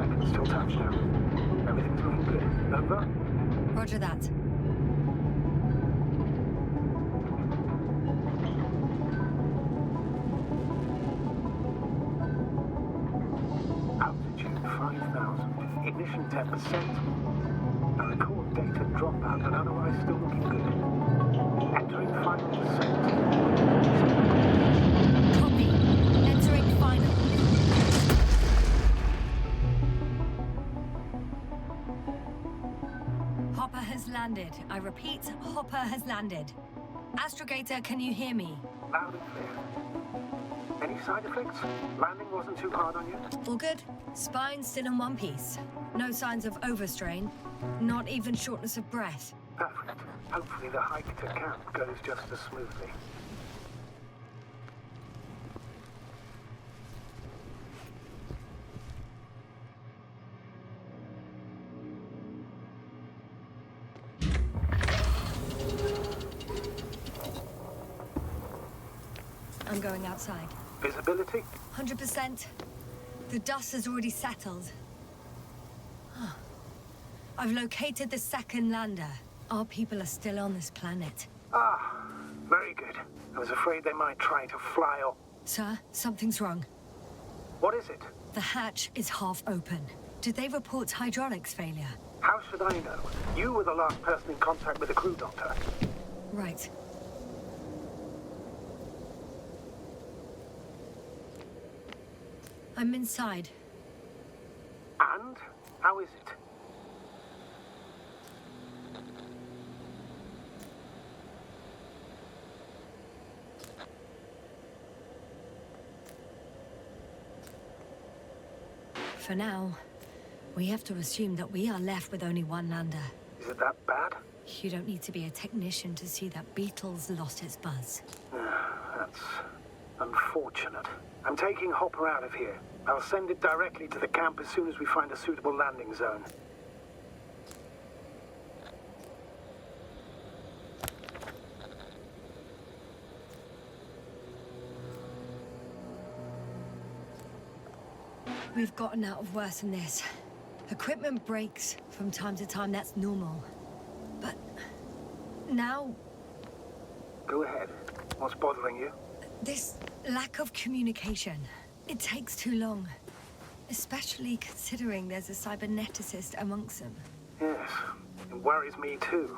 seconds till touchdown. Everything's looking good. Over? Roger that. Altitude 5,000. Ignition 10%. The record data dropout, but otherwise still looking good. Entering final descent. Copy. Entering final. Hopper has landed. I repeat, Hopper has landed. Astrogator, can you hear me? Loud and clear. Any side effects? Landing wasn't too hard on you? All good. Spine still in one piece. No signs of overstrain. Not even shortness of breath. Perfect. Hopefully the hike to camp goes just as smoothly. I'm going outside. Visibility? 100%. The dust has already settled. Huh. I've located the second lander. Our people are still on this planet. Ah, very good. I was afraid they might try to fly off. Sir, something's wrong. What is it? The hatch is half open. Did they report hydraulics failure? How should I know? You were the last person in contact with the crew doctor. Right. I'm inside. And? How is it? For now, we have to assume that we are left with only one lander. Is it that bad? You don't need to be a technician to see that Beetle's lost its buzz. That's unfortunate. I'm taking Hopper out of here. I'll send it directly to the camp as soon as we find a suitable landing zone. We've gotten out of worse than this. Equipment breaks from time to time, that's normal. But now, Go ahead. What's bothering you? this lack of communication. It takes too long. Especially considering there's a cyberneticist amongst them. Yes, it worries me too.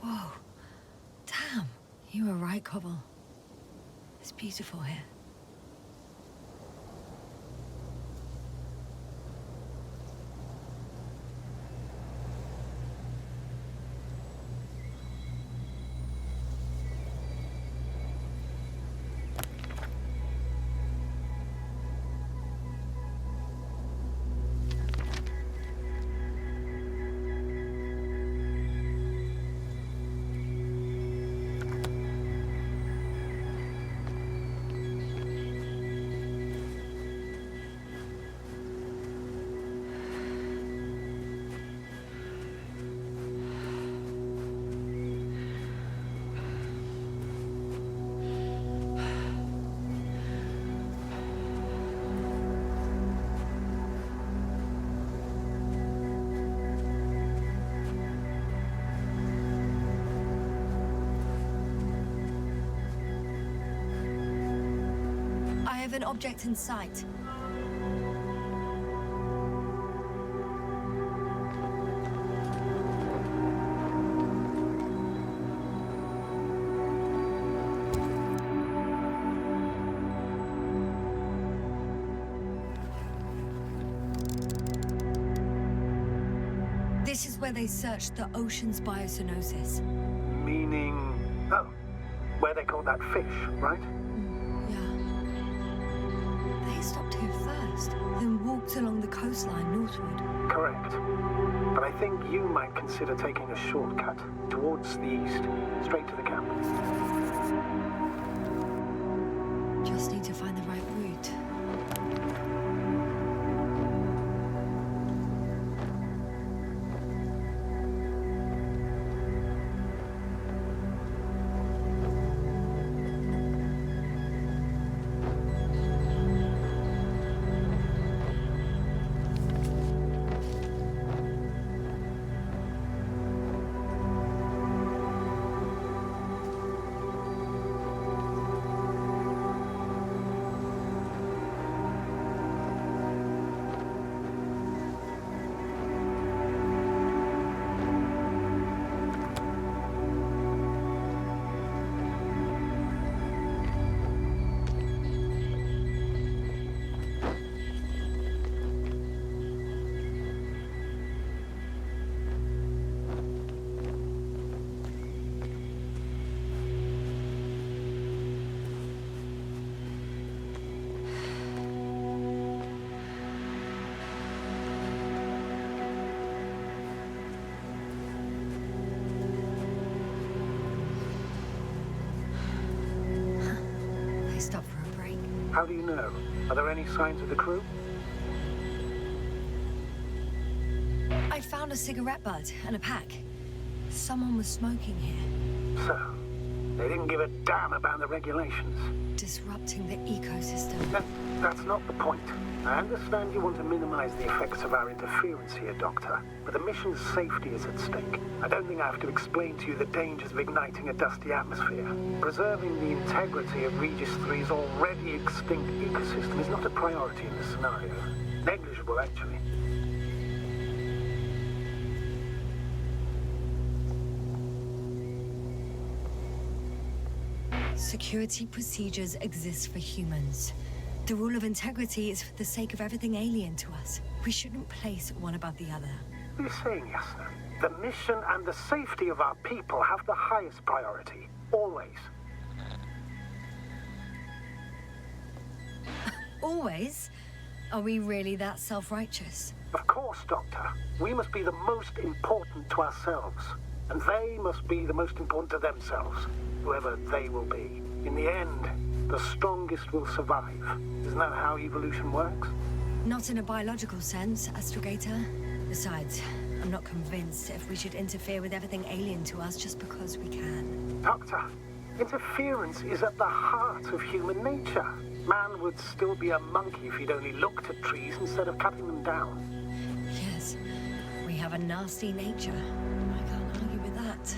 Whoa. Damn. You were right, Cobble. It's beautiful here. I have an object in sight. This is where they searched the ocean's biocenosis. Meaning? where they caught that fish, right? Yeah. They stopped here first, then walked along the coastline northward. Correct. But I think you might consider taking a shortcut towards the east, straight to the camp. Just need to find the right route. Stop for a break. How do you know? Are there any signs of the crew? I found a cigarette butt and a pack. Someone was smoking here. So, they didn't give a damn about the regulations. Disrupting the ecosystem. That's not the point. I understand you want to minimize the effects of our interference here, Doctor, but the mission's safety is at stake. I don't think I have to explain to you the dangers of igniting a dusty atmosphere. Preserving the integrity of Regis III's already extinct ecosystem is not a priority in this scenario. Negligible, actually. Security procedures exist for humans. The rule of integrity is for the sake of everything alien to us. We shouldn't place one above the other. What are you saying, Yasnu? The mission and the safety of our people have the highest priority. Always. Always? Are we really that self-righteous? Of course, Doctor. We must be the most important to ourselves. And they must be the most important to themselves. Whoever they will be. In the end, the strongest will survive. Isn't that how evolution works? Not in a biological sense, astrogator. Besides, I'm not convinced if we should interfere with everything alien to us just because we can. Doctor, interference is at the heart of human nature. Man would still be a monkey if he'd only looked at trees instead of cutting them down. Yes, we have a nasty nature. I can't argue with that.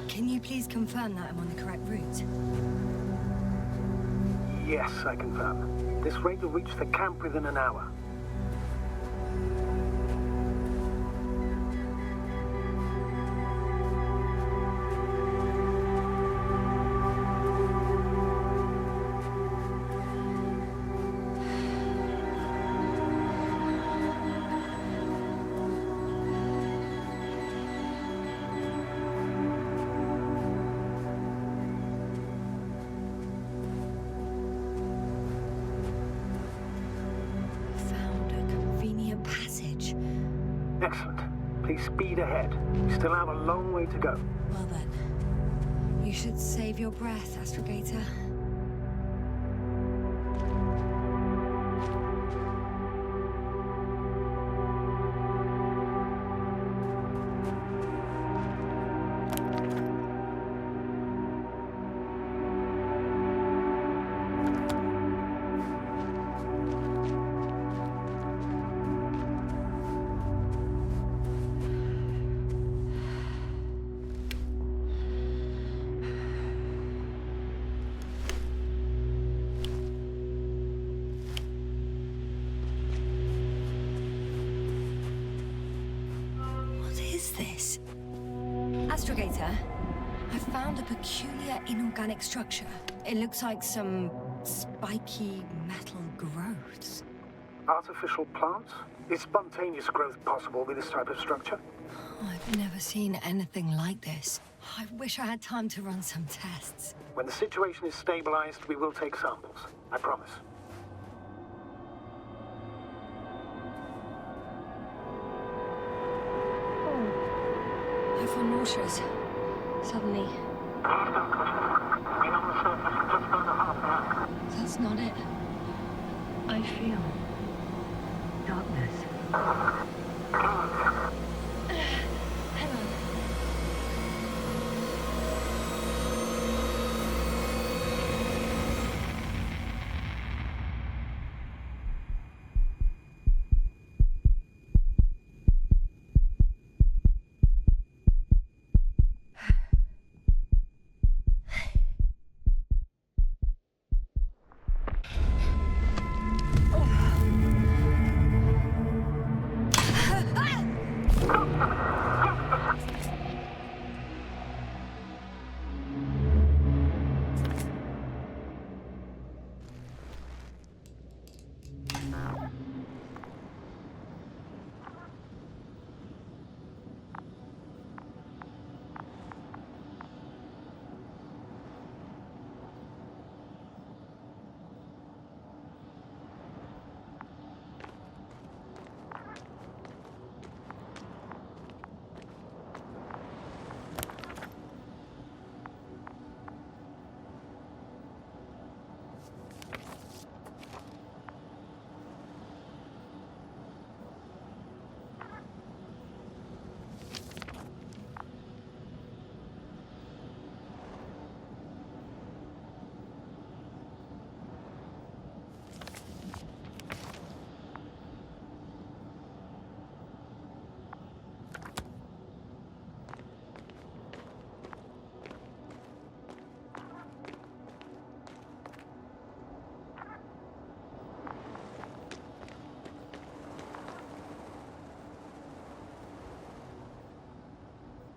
Can you please confirm that I'm on the correct route? Yes, I confirm. This rate will reach the camp within an hour. Excellent. Please speed ahead. We still have a long way to go. Well then, you should save your breath, astrogator. interrogator, I found a peculiar inorganic structure. It looks like some spiky metal growths. Artificial plants? Is spontaneous growth possible with this type of structure? I've never seen anything like this. I wish I had time to run some tests. When the situation is stabilized, we will take samples. I promise. I feel nauseous. Suddenly. That's not it. I feel darkness. Hang on.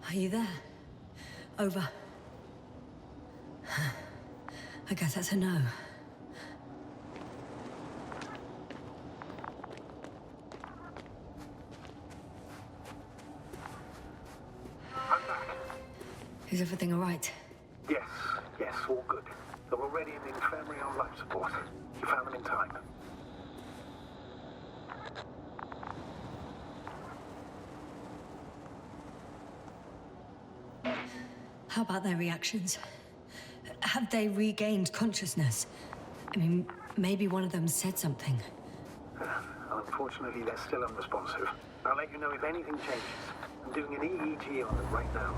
Are you there? Over. I guess that's a no. I'm back. Is everything all right? Yes, all good. They're already in the infirmary on life support. You found them in time. How about their reactions? Have they regained consciousness? I mean, maybe one of them said something. Unfortunately, they're still unresponsive. I'll let you know if anything changes. I'm doing an EEG on them right now.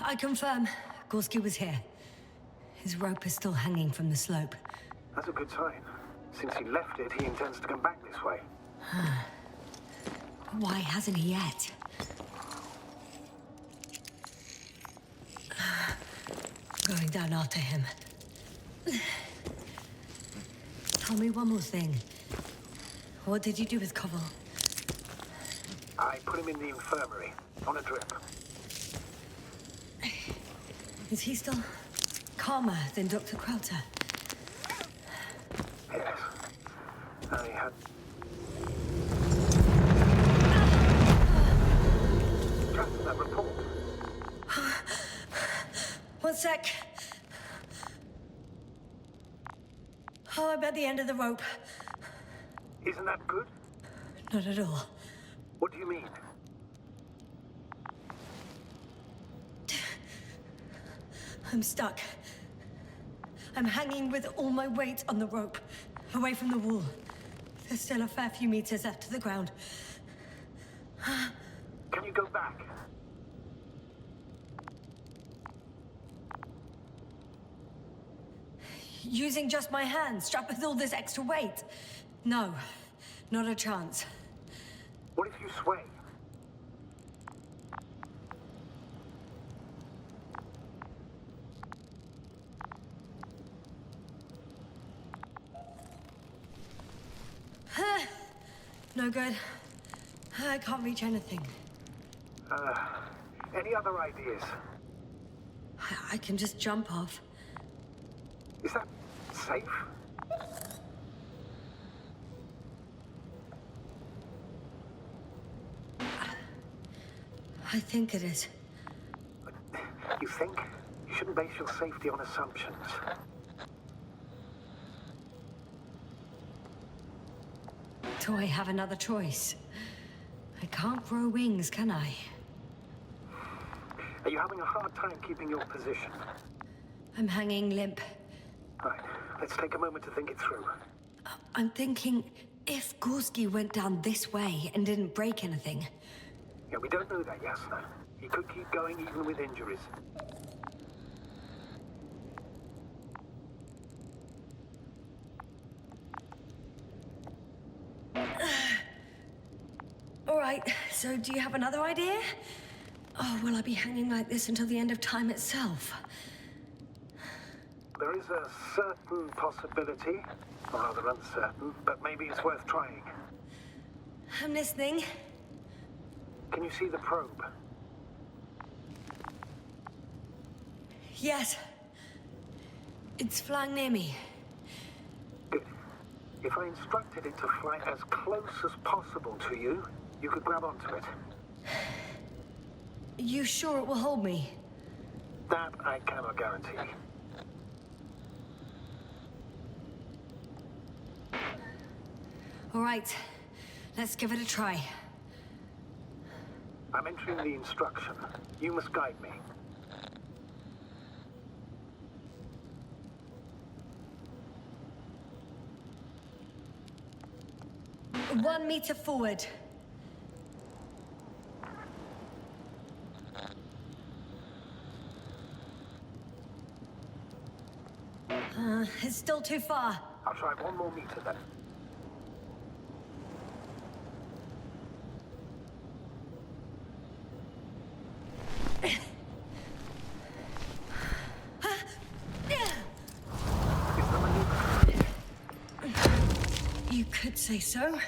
I confirm, Gorski was here. His rope is still hanging from the slope. That's a good sign. Since he left it, he intends to come back this way. Why hasn't he yet? Going down after him. Tell me one more thing. What did you do with Koval? I put him in the infirmary, on a drip. Is he still calmer than Dr. Krauter? Yes. I had... Just that report. One sec. Oh, I'm at the end of the rope. Isn't that good? Not at all. What do you mean? I'm stuck. I'm hanging with all my weight on the rope, away from the wall. There's still a fair few meters left to the ground. Can you you go back? Using just my hands, strapped with all this extra weight? No, not a chance. What if you sway? No good. I can't reach anything. Any other ideas? I can just jump off. Is that safe? I think it is. You think? You shouldn't base your safety on assumptions. Do I have another choice? I can't grow wings, can I? Are you having a hard time keeping your position? I'm hanging limp. Right, let's take a moment to think it through. I'm thinking, if Gorski went down this way and didn't break anything... Yeah, we don't know that, Yasnu. He could keep going even with injuries. All right, so do you have another idea? Oh, will I be hanging like this until the end of time itself? There is a certain possibility, or rather uncertain, but maybe it's worth trying. I'm listening. Can you see the probe? Yes. It's flying near me. Good. If I instructed it to fly as close as possible to you, you could grab onto it. You sure it will hold me? That I cannot guarantee. All right, let's give it a try. I'm entering the instruction. You must guide me. One meter forward. It's still too far. I'll try 1 more meter then. You could say so.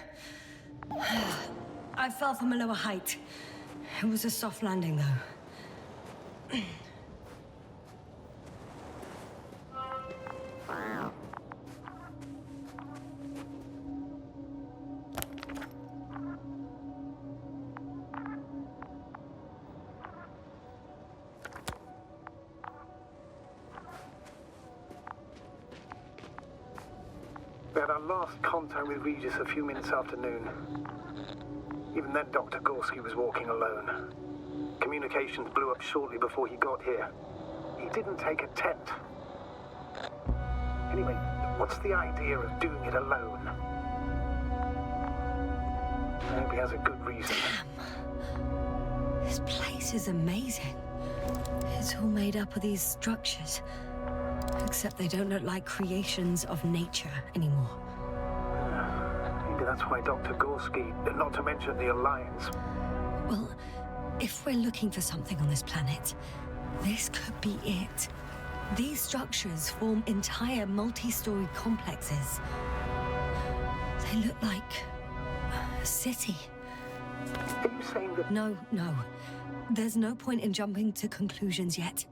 I fell from a lower height. It was a soft landing, though. We had our last contact with Regis a few minutes after noon. Even then, Dr. Gorski was walking alone. Communications blew up shortly before he got here. He didn't take a tent. Anyway, what's the idea of doing it alone? I hope he has a good reason. Damn. This place is amazing. It's all made up of these structures. Except they don't look like creations of nature anymore. Maybe that's why Dr. Gorski, not to mention the Alliance. Well, if we're looking for something on this planet, this could be it. These structures form entire multi-story complexes. They look like a city. Are you saying that... No. There's no point in jumping to conclusions yet.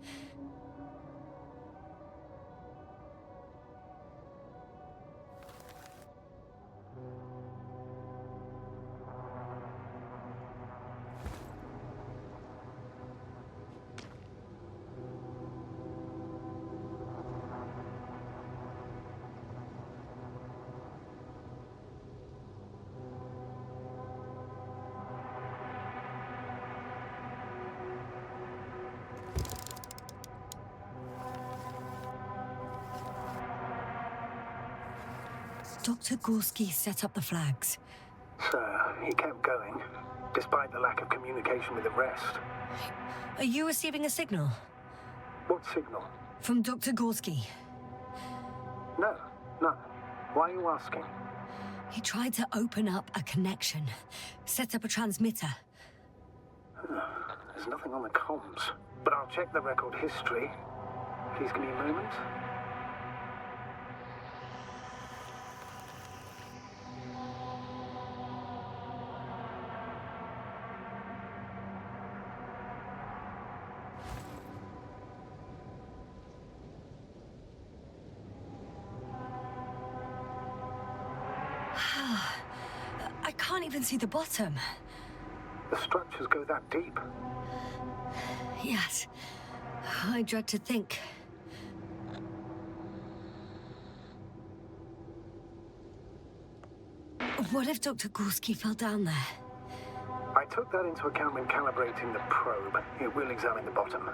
So, he kept going. despite the lack of communication with the rest. Are you receiving a signal? What signal? From Dr. Gorski. No, none. Why are you asking? He tried to open up a connection, set up a transmitter. There's nothing on the comms, but I'll check the record history. Please give me a moment. I can't even see the bottom. The structures go that deep. Yes. I dread to think. What if Dr. Gorski fell down there? I took that into account when calibrating the probe. It will examine the bottom.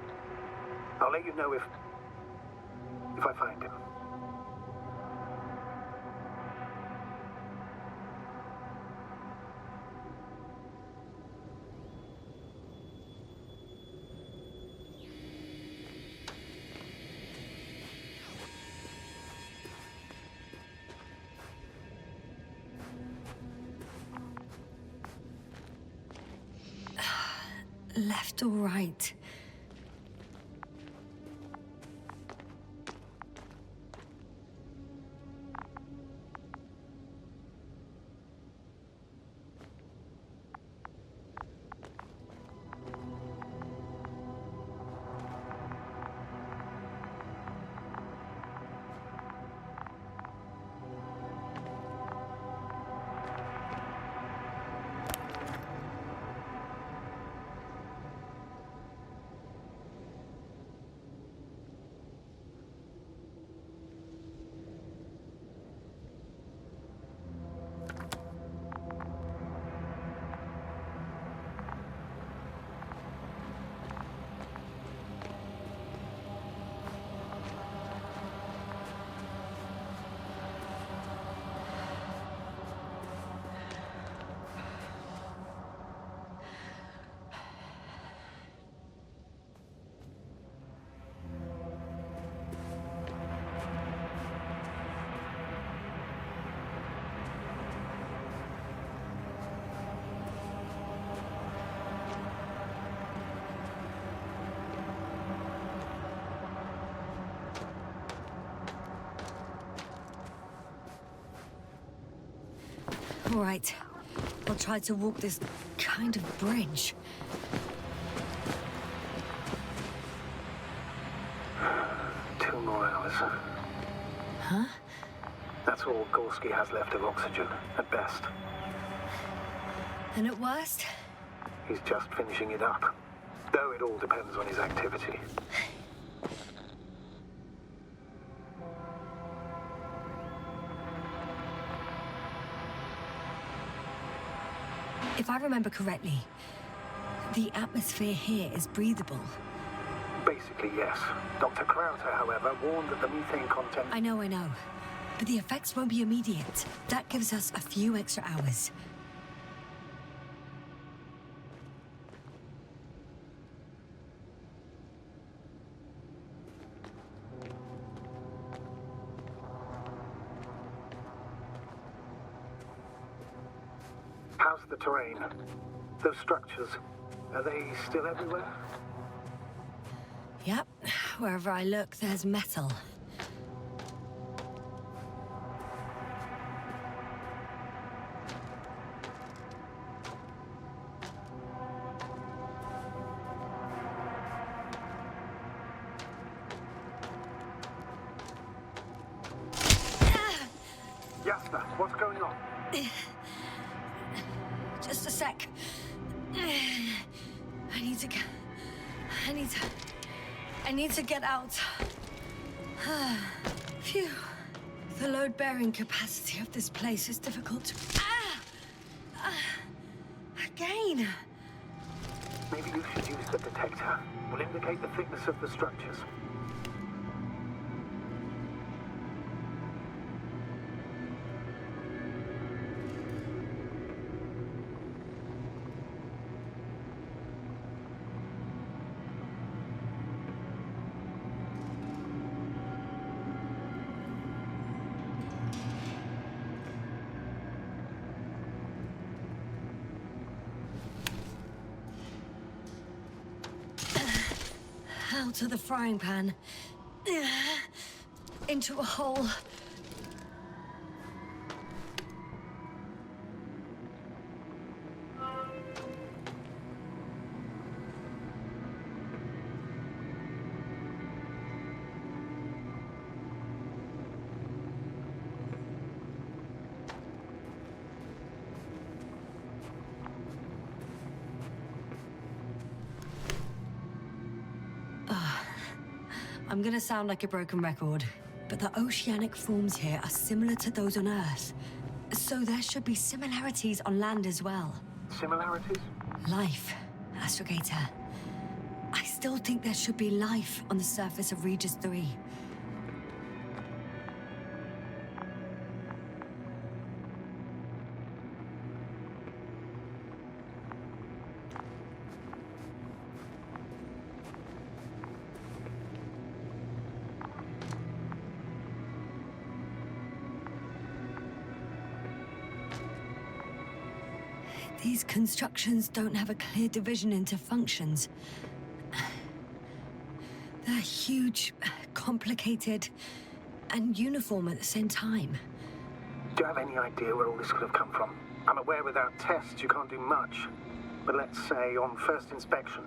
I'll let you know if I find him. Left or right? All right. I'll try to walk this kind of bridge. 2 more hours. Huh? That's all Gorski has left of oxygen, at best. And at worst? He's just finishing it up. Though it all depends on his activity. If I remember correctly, the atmosphere here is breathable. Basically, yes. Dr. Krauter, however, warned that the methane content... I know. But the effects won't be immediate. That gives us a few extra hours. How's the terrain? Those structures, are they still everywhere? Yep. Wherever I look, there's metal. Yasna, what's going on? Just a sec. I need to get out. Phew. The load-bearing capacity of this place is difficult to... Again. Maybe you should use the detector. Will indicate the thickness of the structures. Out of the frying pan. Into a hole. I'm gonna sound like a broken record, but the oceanic forms here are similar to those on Earth. So there should be similarities on land as well. Similarities? Life, Astrogator. I still think there should be life on the surface of Regis III. These constructions don't have a clear division into functions. They're huge, complicated, and uniform at the same time. Do you have any idea where all this could have come from? I'm aware without tests you can't do much. But let's say on first inspection.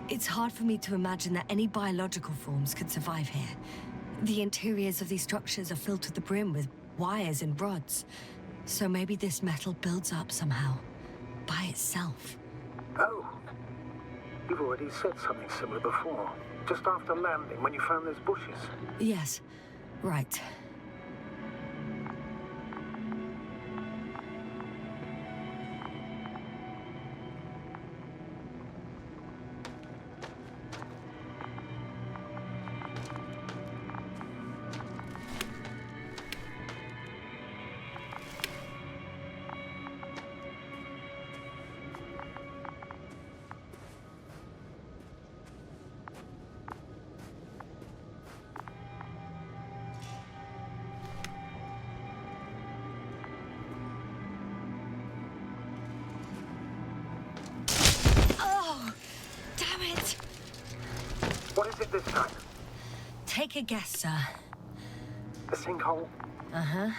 It's hard for me to imagine that any biological forms could survive here. The interiors of these structures are filled to the brim with wires and rods. So maybe this metal builds up somehow, by itself. Oh, you've already said something similar before. Just after landing, when you found those bushes. Yes, right. What is it this time? Take a guess, sir. The sinkhole? Uh-huh.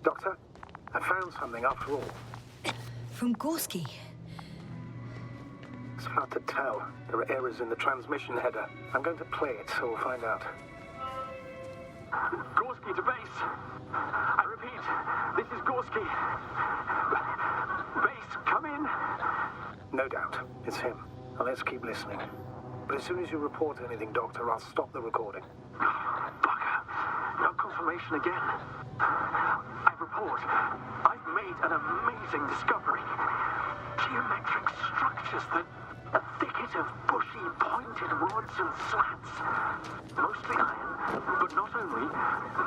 Doctor, I found something after all. From Gorski. It's hard to tell. There are errors in the transmission header. I'm going to play it, so we'll find out. Gorski to base. I repeat, this is Gorski. Base, come in. No doubt. It's him. Now let's keep listening. But as soon as you report anything, Doctor, I'll stop the recording. Bugger. No confirmation again. I report. I've made an amazing discovery. Geometric structures that a thicket of bushy, pointed rods and slats. Mostly iron, but not only.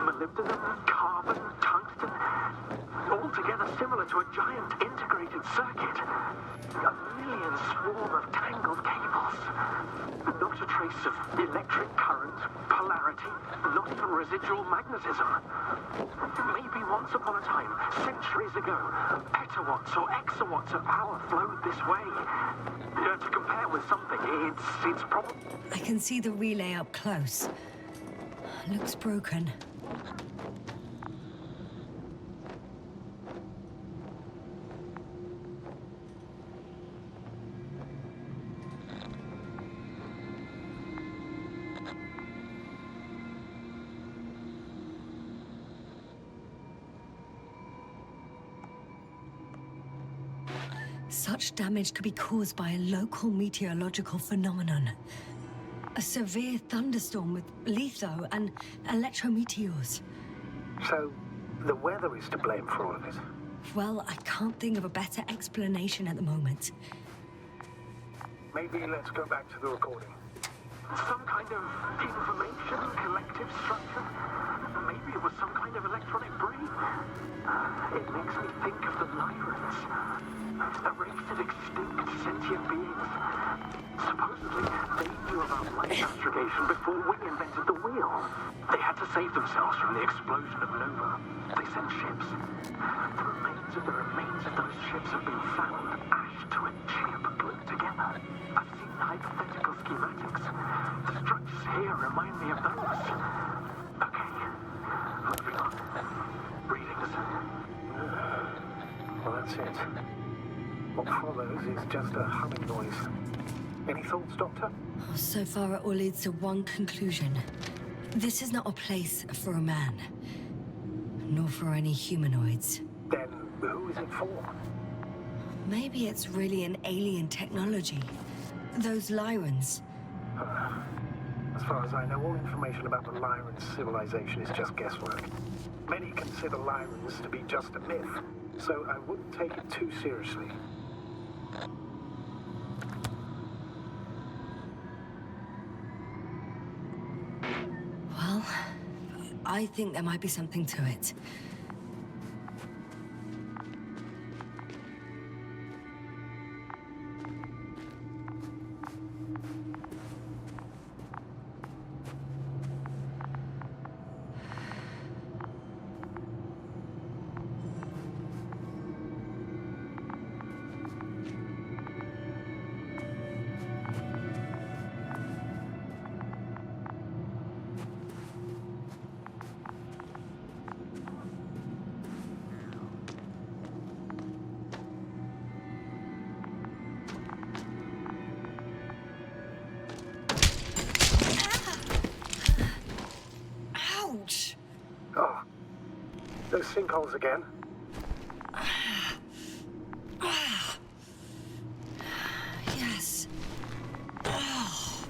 Molybdenum, carbon, tungsten. altogether similar to a giant integrated circuit. A million swarm of tangled cables. Not a trace of electric current, polarity, not even residual magnetism. Maybe once upon a time, centuries ago, petawatts or exawatts of power flowed this way. To compare with something, it's probably... I can see the relay up close. Looks broken. Such damage could be caused by a local meteorological phenomenon. A severe thunderstorm with litho and electrometeors. So, the weather is to blame for all of it? Well, I can't think of a better explanation at the moment. Maybe let's go back to the recording. Some kind of information collective structure? Maybe it was some kind of electronic brain? It makes me think of the Lyrans. A race of extinct sentient beings. Supposedly, they knew about light astrogation before we invented the wheel. They had to save themselves from the explosion of Nova. They sent ships. The remains of those ships have been found, ash to a chip glued together. I've seen hypothetical schematics. The structures here remind me of those. Okay, moving on. Readings. Well, that's it. What follows is just a humming noise. Any thoughts, Doctor? So far, it all leads to one conclusion. This is not a place for a man. Nor for any humanoids. Then who is it for? Maybe it's really an alien technology. Those Lyrans. As far as I know, all information about the Lyran civilization is just guesswork. Many consider Lyrans to be just a myth, so I wouldn't take it too seriously. Well, I think there might be something to it. Ouch! Oh, those sinkholes again. Yes. Oh.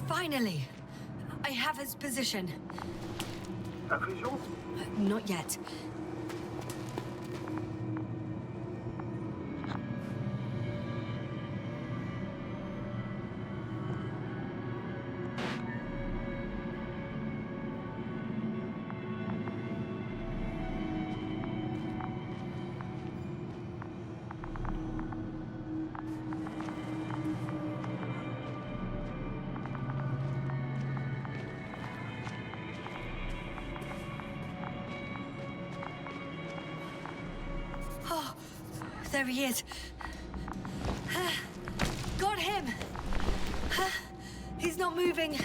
Finally! I have his position. A visual? Not yet. Oh, there he is. Got him. He's not moving.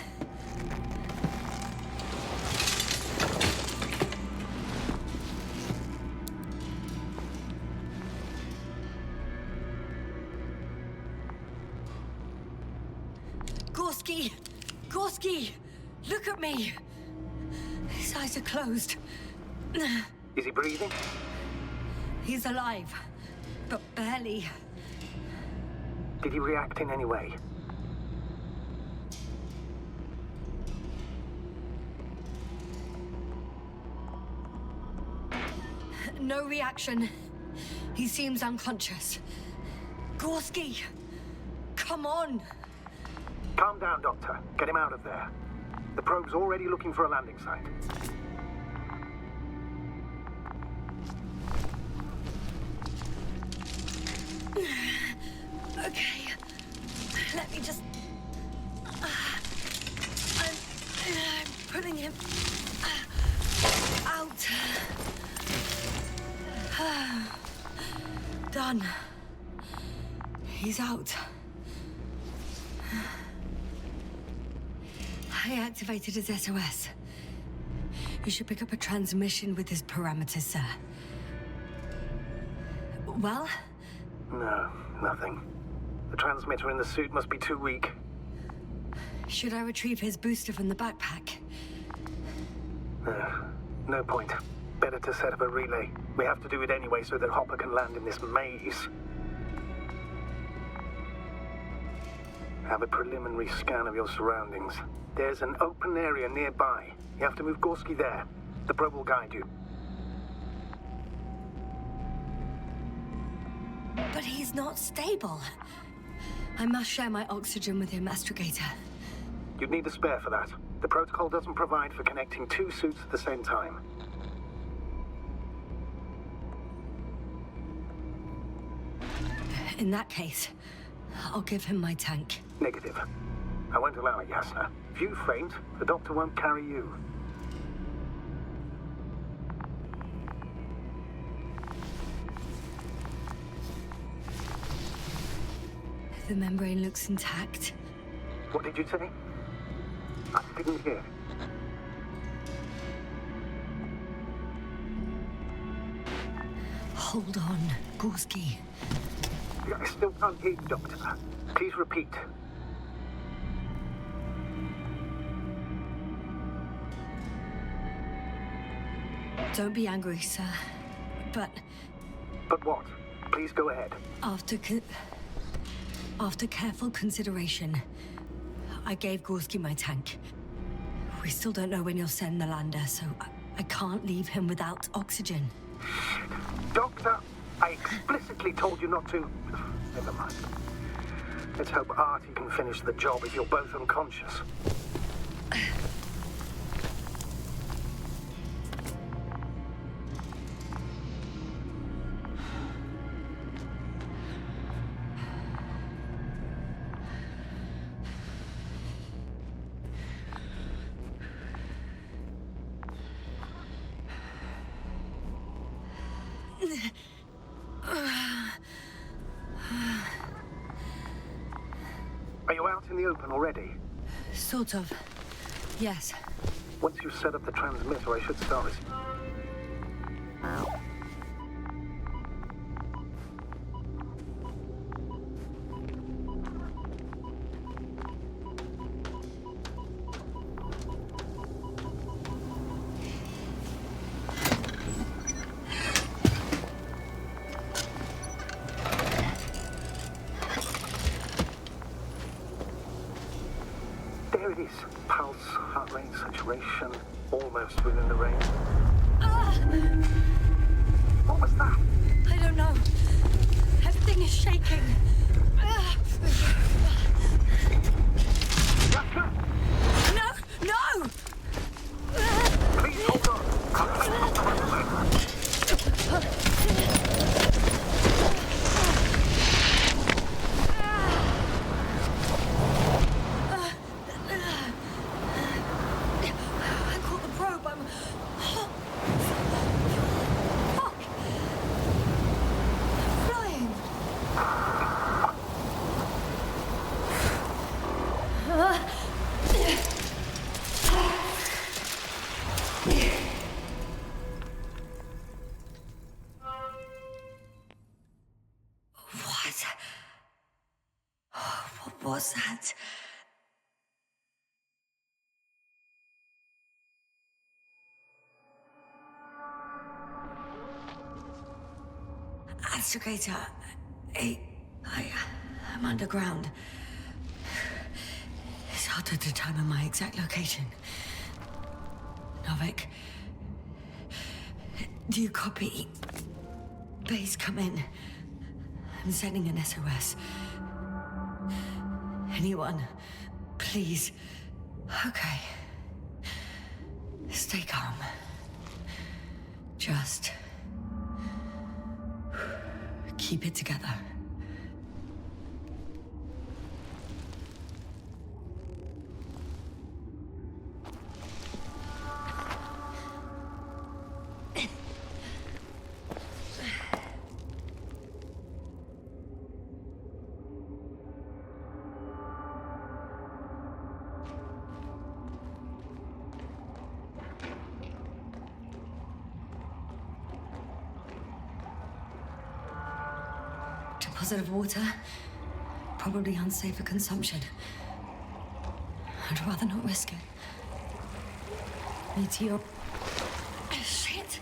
Gorski! Gorski! Look at me! His eyes are closed. Is he breathing? He's alive, but barely. Did he react in any way? No reaction. He seems unconscious. Gorski! Come on! Calm down, Doctor. Get him out of there. The probe's already looking for a landing site. Okay. Let me just... I'm pulling him out. Done. He's out. I activated his SOS. You should pick up a transmission with his parameters, sir. Well? No, nothing. The transmitter in the suit must be too weak. Should I retrieve his booster from the backpack? No point. Better to set up a relay. We have to do it anyway so that Hopper can land in this maze. Have a preliminary scan of your surroundings. There's an open area nearby. You have to move Gorski there. The probe will guide you. But he's not stable. I must share my oxygen with him, Astrogator. You'd need a spare for that. The protocol doesn't provide for connecting two suits at the same time. In that case, I'll give him my tank. Negative. I won't allow it, Yasna. If you faint, the doctor won't carry you. The membrane looks intact. What did you say? I didn't hear. Hold on, Gorski. I still can't hear you, Doctor. Please repeat. Don't be angry, sir. But But what? Please go ahead. after careful consideration, I gave Gorski my tank. We still don't know when you'll send the lander, so I can't leave him without oxygen. Doctor, I explicitly told you not to... Never mind. Let's hope Artie can finish the job if you're both unconscious. Are you out in the open already? Sort of. Yes. Once you've set up the transmitter, I should start this. There it is. Pulse, heart rate, saturation, almost within the range. What was that? I don't know. Everything is shaking. Doctor, No! No! please hold on. I'll take you to the way. I caught the probe. I'm... Fuck! Flying! What? What was that? Astrogator. I'm underground. It's hard to determine my exact location. Novik, do you copy? Base, come in. I'm sending an SOS. Anyone, please. Okay. Stay calm. Just keep it together. Deposit of water, probably unsafe for consumption. I'd rather not risk it. Meteor. Shit!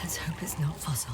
Let's hope it's not fossil.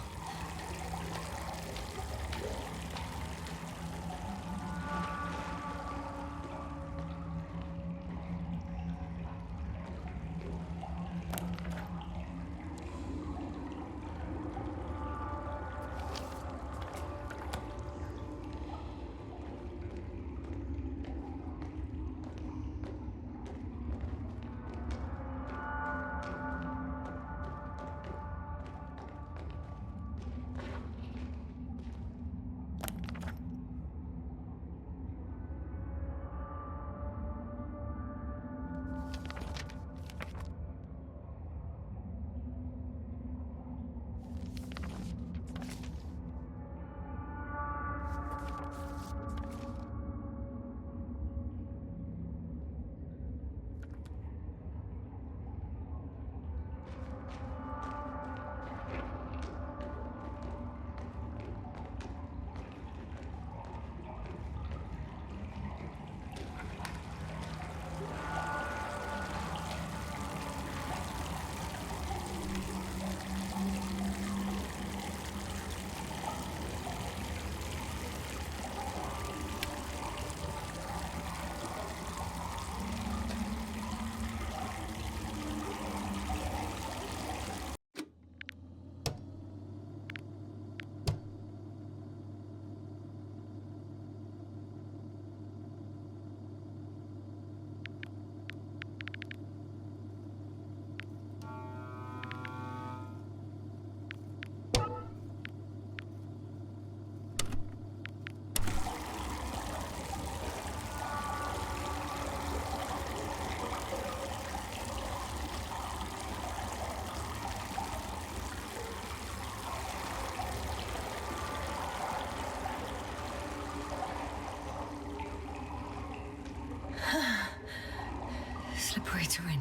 Slippery terrain.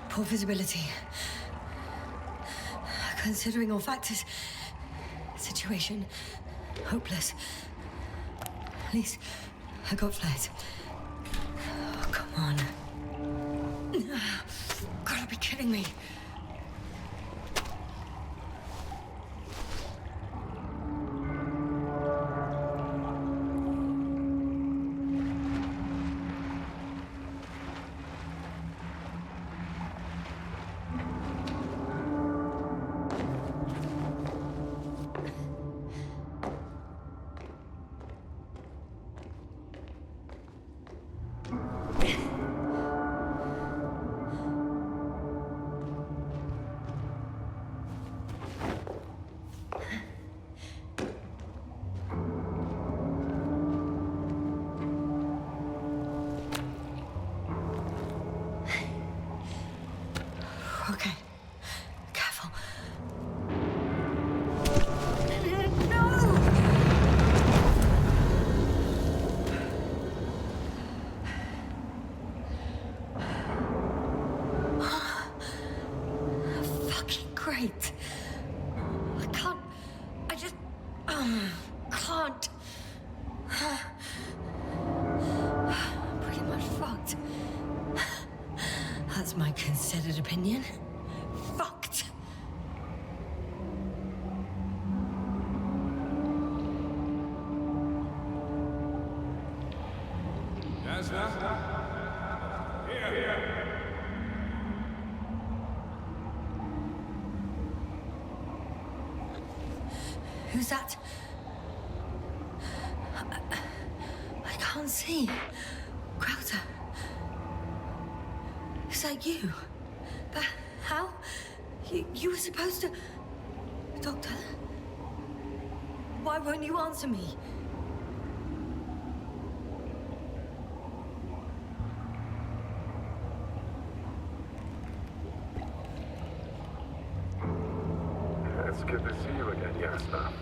Poor visibility. Considering all factors, situation hopeless. At least I got flares. Oh, come on. Gotta be kidding me. Okay. Careful. No! Fucking great. I just can't. Pretty much fucked. That's my considered opinion. Ясно? Here. Who's that? I can't see. Crowther. Is that you? But how? You were supposed to... Doctor? Why won't you answer me? It's good to see you again, Yasna.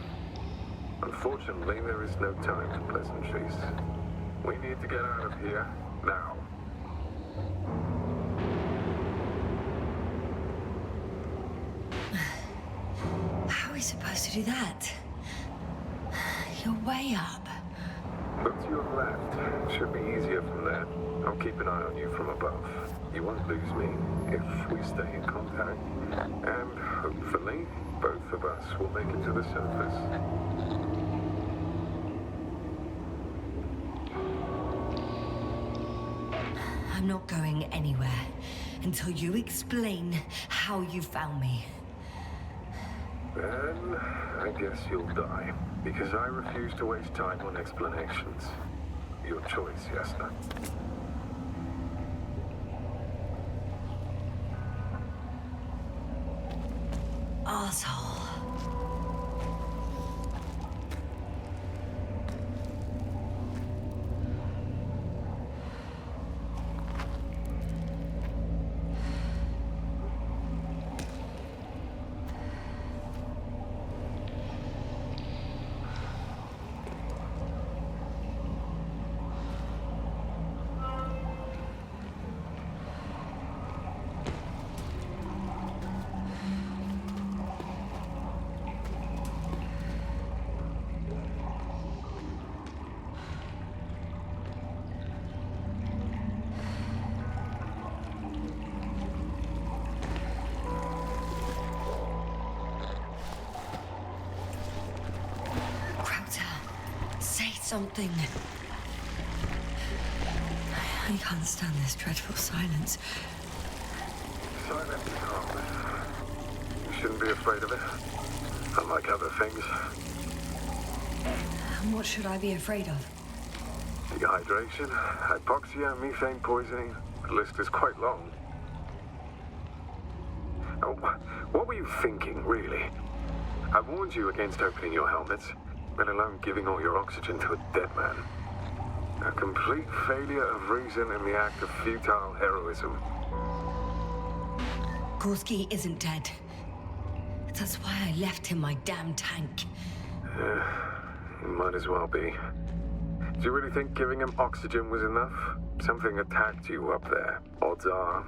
Unfortunately, there is no time for pleasantries. We need to get out of here, now. How are we supposed to do that? You're way up. Look to your left. Should be easier from there. I'll keep an eye on you from above. You won't lose me if we stay in contact. And hopefully, both of us will make it to the surface. I'm not going anywhere until you explain how you found me. Then, I guess you'll die, because I refuse to waste time on explanations. Your choice, Yasna. Arsehole. Something. I can't stand this dreadful silence. Silence is harmless. You shouldn't be afraid of it. Unlike other things. And what should I be afraid of? Dehydration, hypoxia, methane poisoning. The list is quite long. Oh, what were you thinking, really? I warned you against opening your helmets. Let alone giving all your oxygen to a dead man. A complete failure of reason in the act of futile heroism. Gorski isn't dead. That's why I left him my damn tank. He might as well be. Do you really think giving him oxygen was enough? Something attacked you up there. Odds are,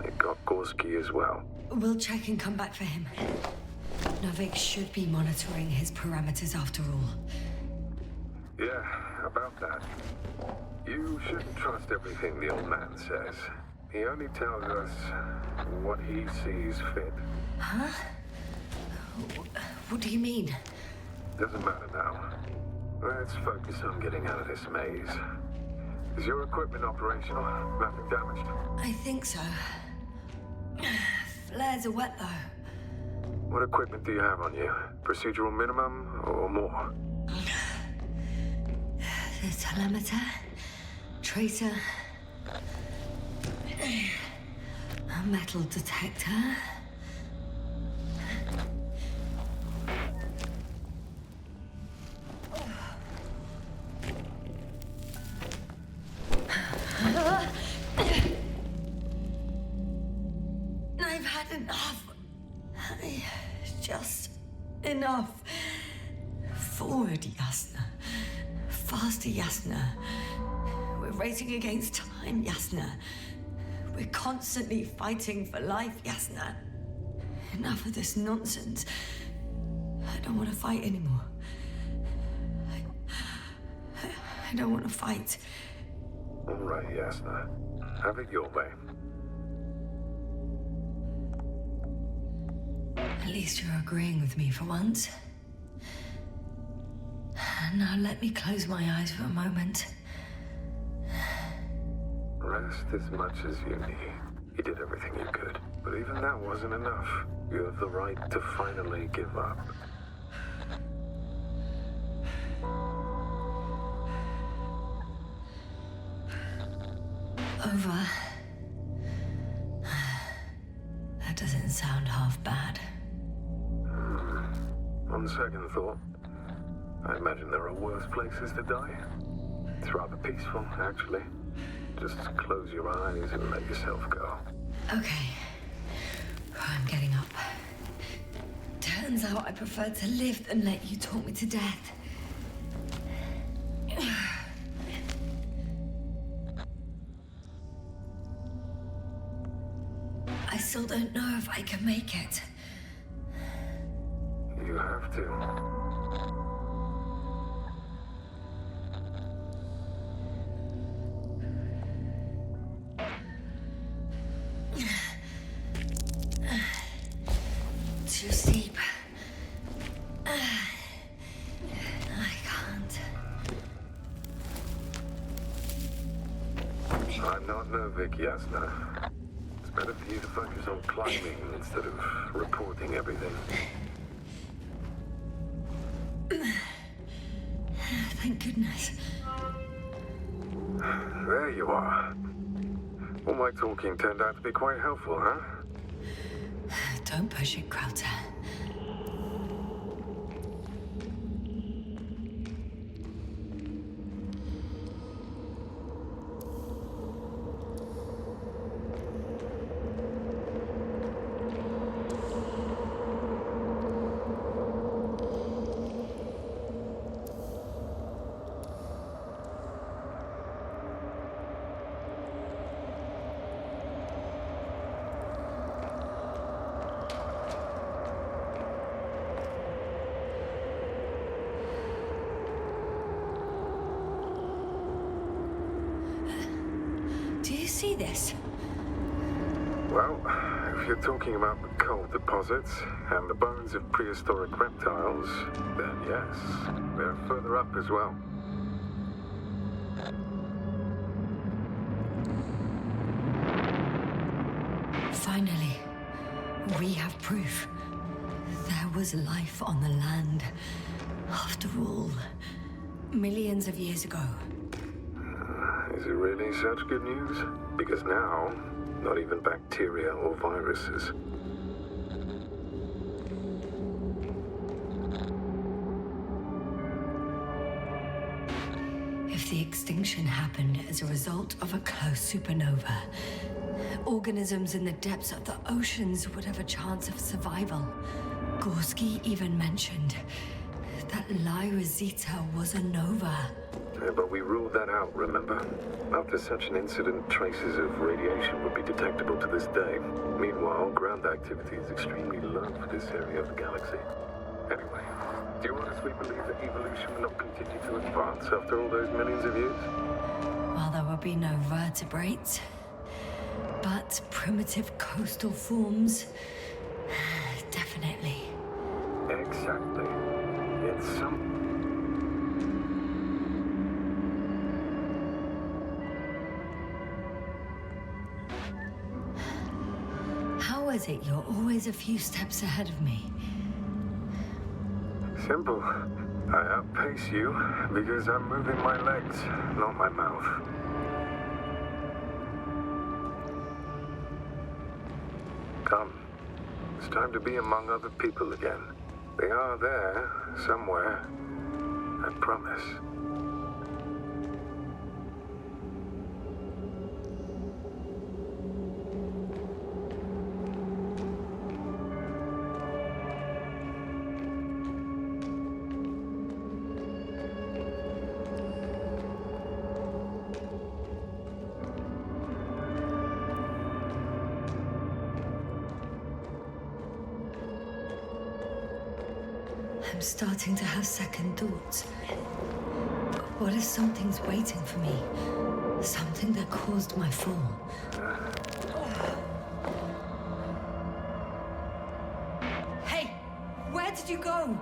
it got Gorski as well. We'll check and come back for him. Novik should be monitoring his parameters after all. Yeah, about that. You shouldn't trust everything the old man says. He only tells us what he sees fit. Huh? What do you mean? Doesn't matter now. Let's focus on getting out of this maze. Is your equipment operational? Nothing damaged? I think so. Flares are wet though. What equipment do you have on you? Procedural minimum or more? The telemeter, tracer, a metal detector. I've had enough. Just enough. Forward, Yasna. Faster, Yasna. We're racing against time, Yasna. We're constantly fighting for life, Yasna. Enough of this nonsense. I don't want to fight anymore. I don't want to fight. All right, Yasna. Have it your way. At least you're agreeing with me for once. Now let me close my eyes for a moment. Rest as much as you need. You did everything you could. But even that wasn't enough. You have the right to finally give up. Over. That doesn't sound half bad. On second thought, I imagine there are worse places to die. It's rather peaceful, actually. Just close your eyes and let yourself go. Okay. I'm getting up. Turns out I prefer to live than let you talk me to death. I still don't know if I can make it. You have to. Too steep. I can't. I'm not Novik, Yasna. It's better for you to focus on climbing instead of reporting everything. Thank goodness. There you are. All my talking turned out to be quite helpful, huh? Don't push it, Crowther. Do you see this? Well, if you're talking about the coal deposits and the bones of prehistoric reptiles, then yes, they're further up as well. Finally, we have proof. There was life on the land. After all, millions of years ago. Is it really such good news? Because now, not even bacteria or viruses. If the extinction happened as a result of a close supernova, organisms in the depths of the oceans would have a chance of survival. Gorski even mentioned that Regis III was a nova. Yeah, but we ruled that out, remember? After such an incident, traces of radiation would be detectable to this day. Meanwhile, ground activity is extremely low for this area of the galaxy. Anyway, do you honestly believe that evolution will not continue to advance after all those millions of years? Well, there will be no vertebrates, but primitive coastal forms, definitely. Exactly. It's some... How is it you're always a few steps ahead of me? Simple. I outpace you because I'm moving my legs, not my mouth. Come. It's time to be among other people again. They are there, somewhere. I promise. I'm starting to have second thoughts. What if something's waiting for me? Something that caused my fall? Hey! Where did you go?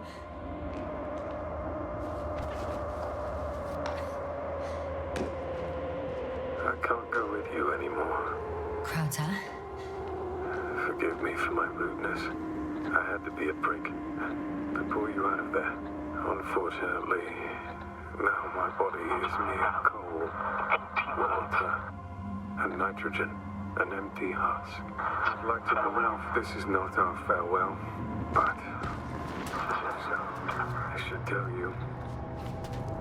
I can't go with you. anymore. Crowther? Forgive me for my rudeness. I had to be a prick to pull you out of there. Unfortunately, now my body is mere coal, water, and nitrogen, an empty husk. I'd like to believe this is not our farewell, but I should tell you,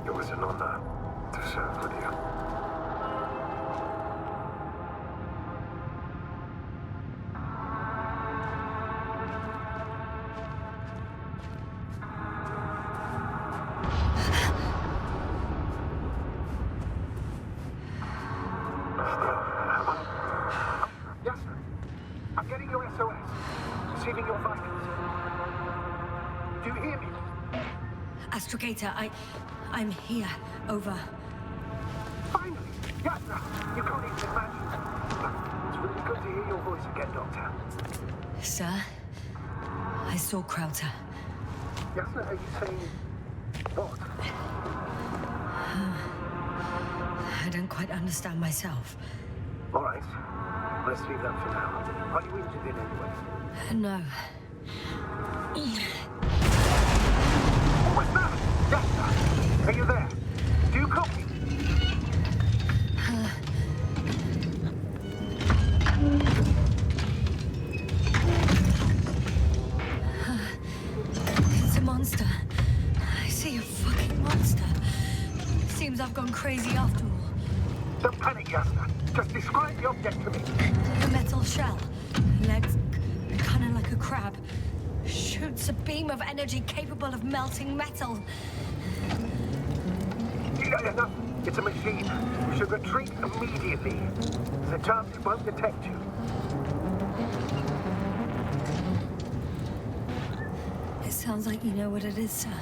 it was an honor to serve with you. Astrogator, I'm here. Over. Finally! Yasna! You can't even imagine. It's really good to hear your voice again, Doctor. Sir? I saw Crowther. Yasna, are you saying... what? I don't quite understand myself. All right. Let's leave that for now. Are you injured in any way? No. What's that? Yasna! Are you there? Do you copy? It's a monster. I see a fucking monster. Seems I've gone crazy after all. Don't panic, Yasna. Just describe the object to me. A metal shell. Legs kind of like a crab. Shoots a beam of energy capable of melting metal. No, it's a machine. You should retreat immediately. There's a chance it won't detect you. It sounds like you know what it is, sir.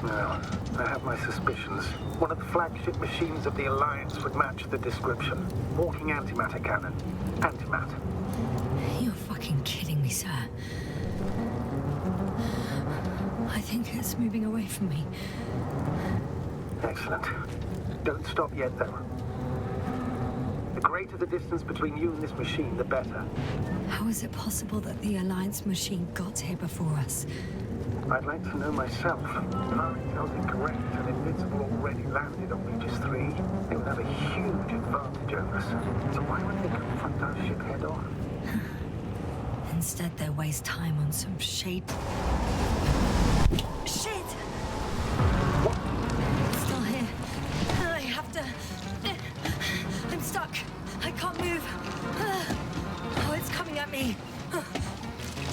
Well, I have my suspicions. One of the flagship machines of the Alliance would match the description. Walking antimatter cannon. Antimatter. You're fucking kidding me, sir. I think it's moving away from me. Excellent. Don't stop yet, though. The greater the distance between you and this machine, the better. How is it possible that the Alliance machine got here before us? I'd like to know myself. If our intel's incorrect and Invincible already landed on Regis III, they would have a huge advantage over us. So why would they confront our ship head on? Instead, they waste time on some shade. Shit! What? It's still here. I have to... I'm stuck. I can't move. Oh, it's coming at me.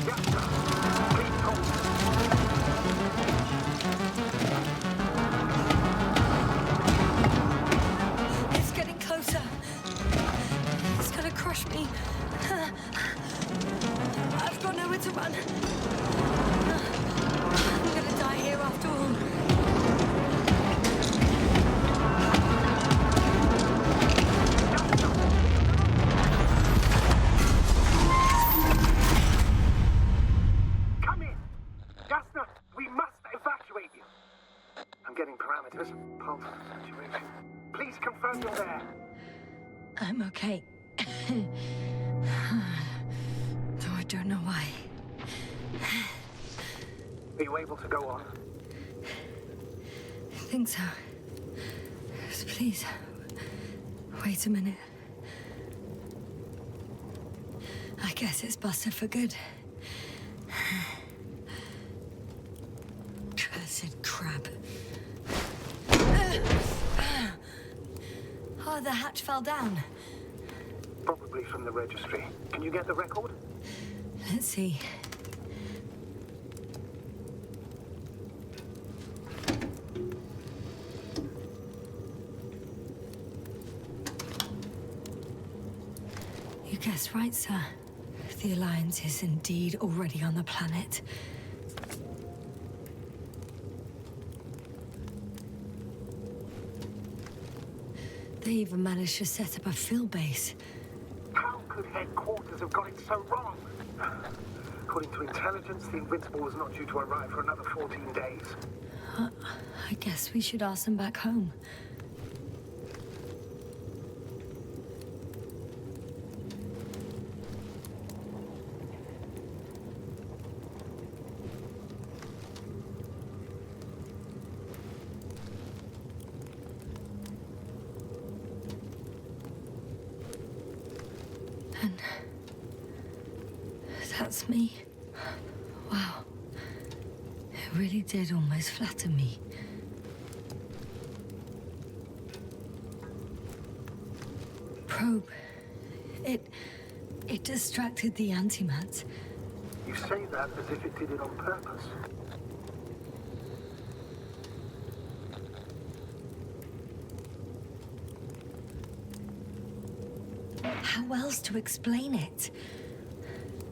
Yasna, please hold. It's getting closer. It's gonna crush me. I've got nowhere to run. I'm gonna die here after all. Come in! Yasna, we must evacuate you. I'm getting parameters. Pulse, saturation. Please confirm you're there. I'm okay. Though I don't know why. Are you able to go on? I think so. Just please, wait a minute. I guess it's busted for good. Cursed crab. Oh, the hatch fell down. Probably from the registry. Can you get the record? Let's see. You guessed right, sir. The Alliance is indeed already on the planet. They even managed to set up a field base. How could headquarters have got it so wrong? According to intelligence, the Invincible was not due to arrive for another 14 days. I guess we should ask them back home. And that's me. Wow. It really did almost flatter me. Probe. It distracted the antimat. You say that as if it did it on purpose. How else to explain it?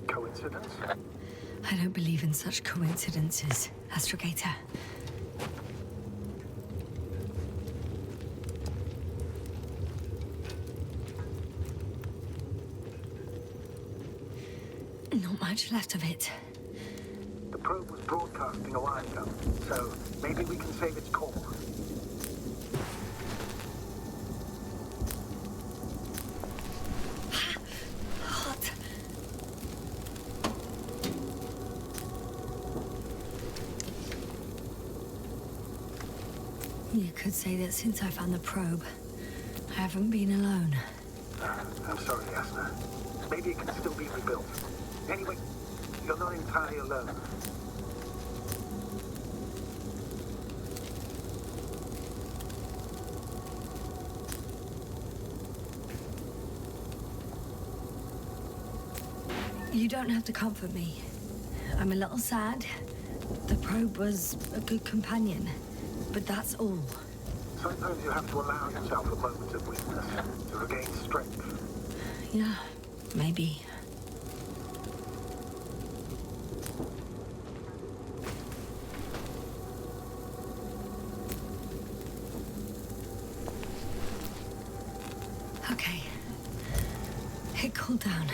Coincidence? I don't believe in such coincidences, Astrogator. Not much left of it. The probe was broadcasting a while ago, so maybe we can save its call. Hot. You could say that since I found the probe, I haven't been alone. I'm sorry, Yasnu. Maybe it can still be rebuilt. Anyway, you're not entirely alone. You don't have to comfort me. I'm a little sad. The probe was a good companion, but that's all. Sometimes you have to allow yourself a moment of weakness to regain strength. Yeah, maybe. Okay. It cooled down.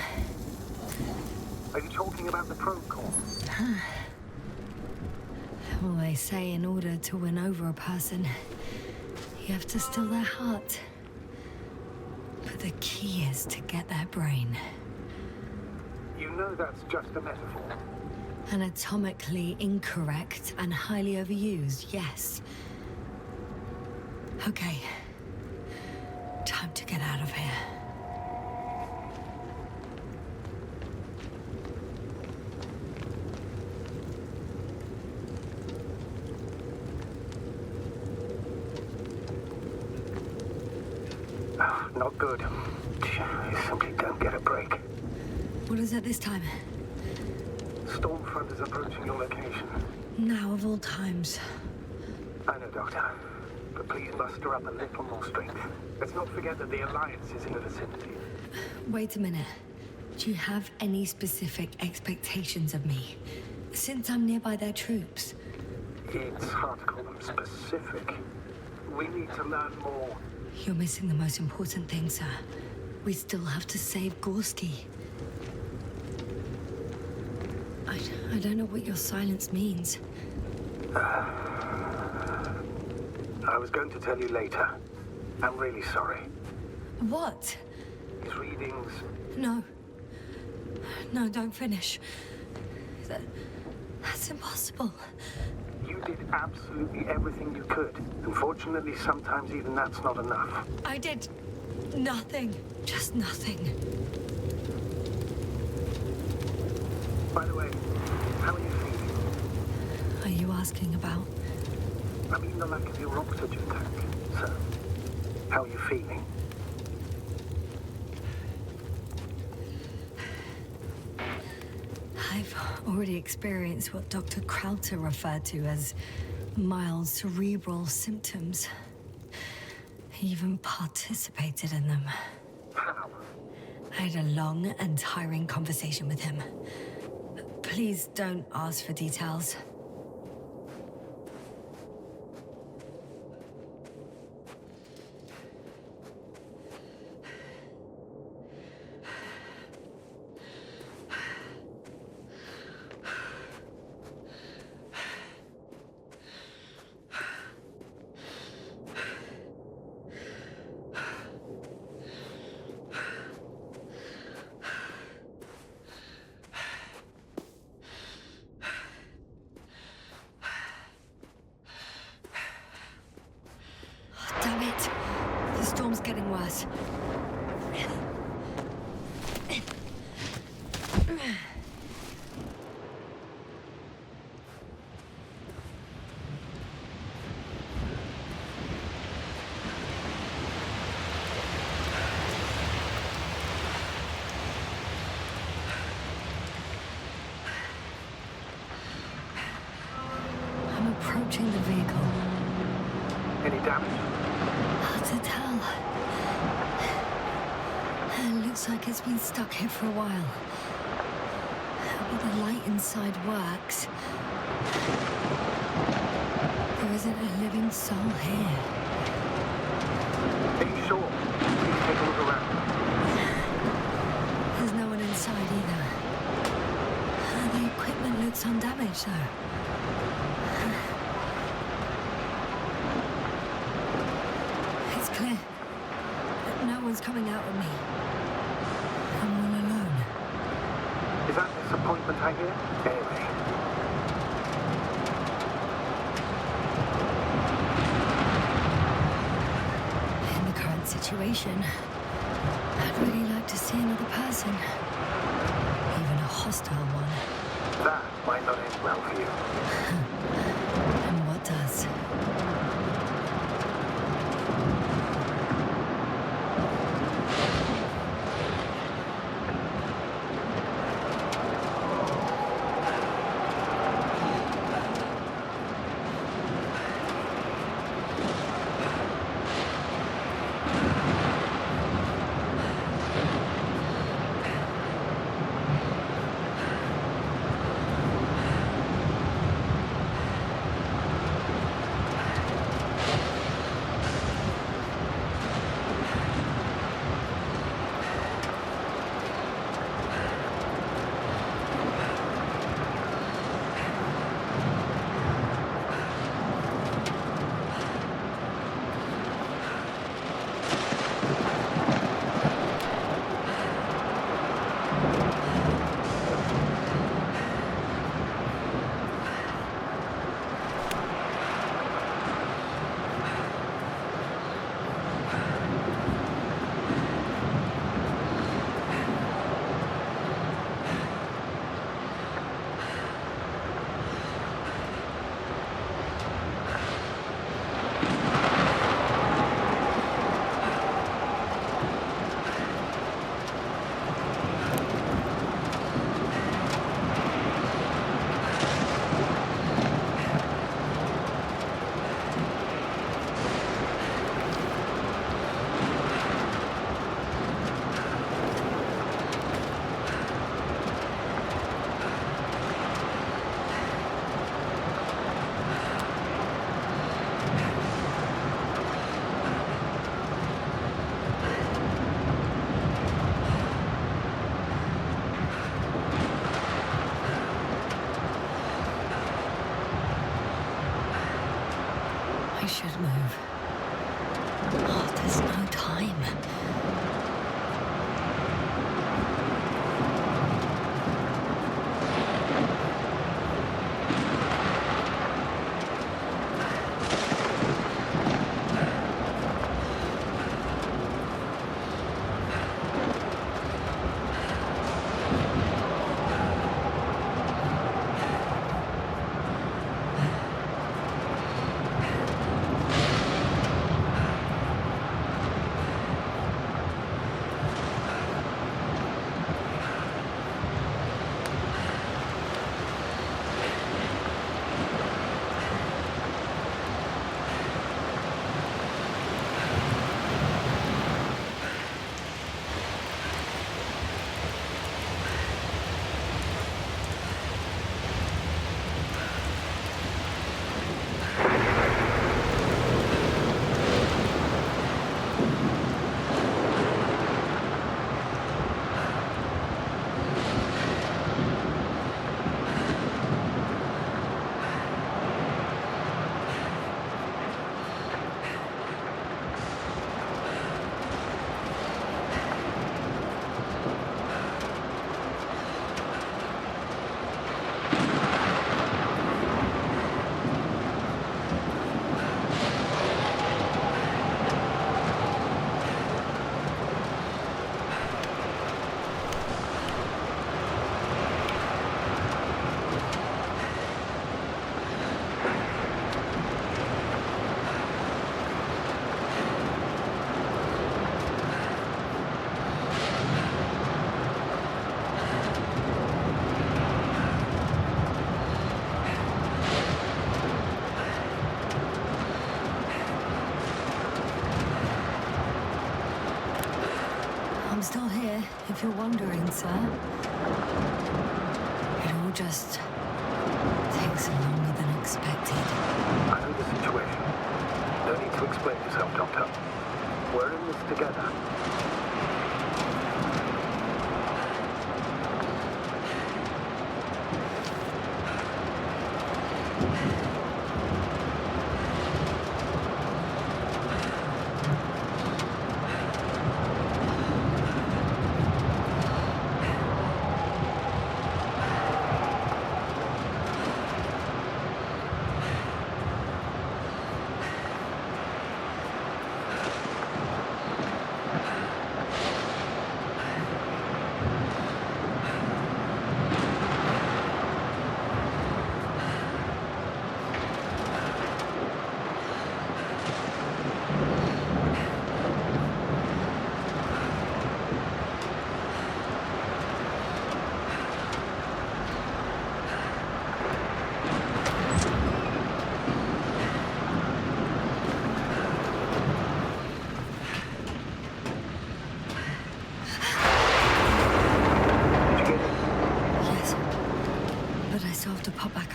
Are you talking about the probe call? Well, they say in order to win over a person, you have to steal their heart. But the key is to get their brain. You know that's just a metaphor. Anatomically incorrect and highly overused, yes. Okay. Time to get out of here. Oh, not good. You simply don't get a break. What is it this time? Storm front is approaching your location. Now of all times. I know, Doctor. But please muster up a little more strength. Let's not forget that the Alliance is in the vicinity. Wait a minute. Do you have any specific expectations of me? Since I'm nearby their troops. It's hard to call them specific. We need to learn more. You're missing the most important thing, sir. We still have to save Gorski. I don't know what your silence means. I was going to tell you later. I'm really sorry. What? These readings... No. No, don't finish. That's impossible. You did absolutely everything you could. Unfortunately, sometimes even that's not enough. I did nothing. Just nothing. By the way, how are you feeling? Are you asking about? I mean the lack of your oxygen tank. So, how are you feeling? I've already experienced what Dr. Krauter referred to as mild cerebral symptoms. I even participated in them. How? I had a long and tiring conversation with him. Please don't ask for details. Damn it! The storm's getting worse. approaching the vehicle. Any damage? Hard to tell. It looks like it's been stuck here for a while. But the light inside works. There isn't a living soul here. Are you sure? Please take a look around. There's no one inside either. The equipment looks undamaged though. It's clear that no one's coming out of me. I'm all alone. Is that disappointment I hear? Anyway. In the current situation, I'd really like to see another person. Even a hostile one. That might not end well for you. And what does? I should move. Oh, there's no time. still here, if you're wondering, sir. It all just takes longer than expected. I know the situation. No need to explain yourself, Doctor. We're in this together.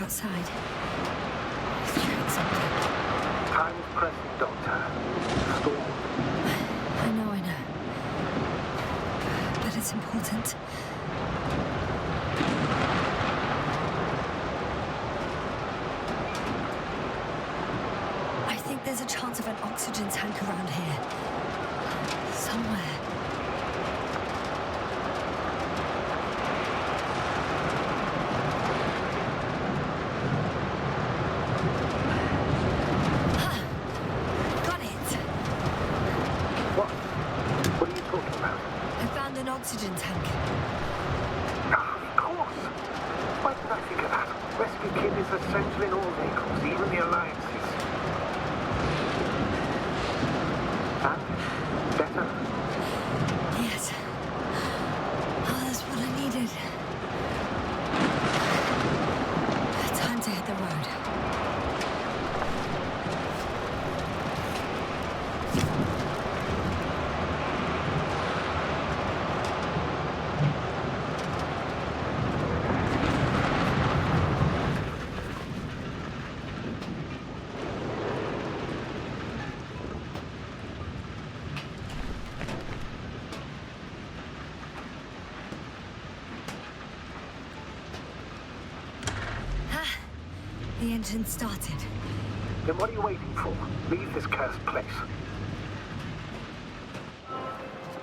Outside. Let's check something. Time is pressing, Doctor. Storm. I know. But it's important. I think there's a chance of an oxygen tank around here. Somewhere. Oxygen tank. Of course. Why did I think of that? Rescue kit is essential in all vehicles, even the Alliance's. And better? Yes. Oh, that's what I needed. Time to hit the road. The engine started. Then what are you waiting for? Leave this cursed place.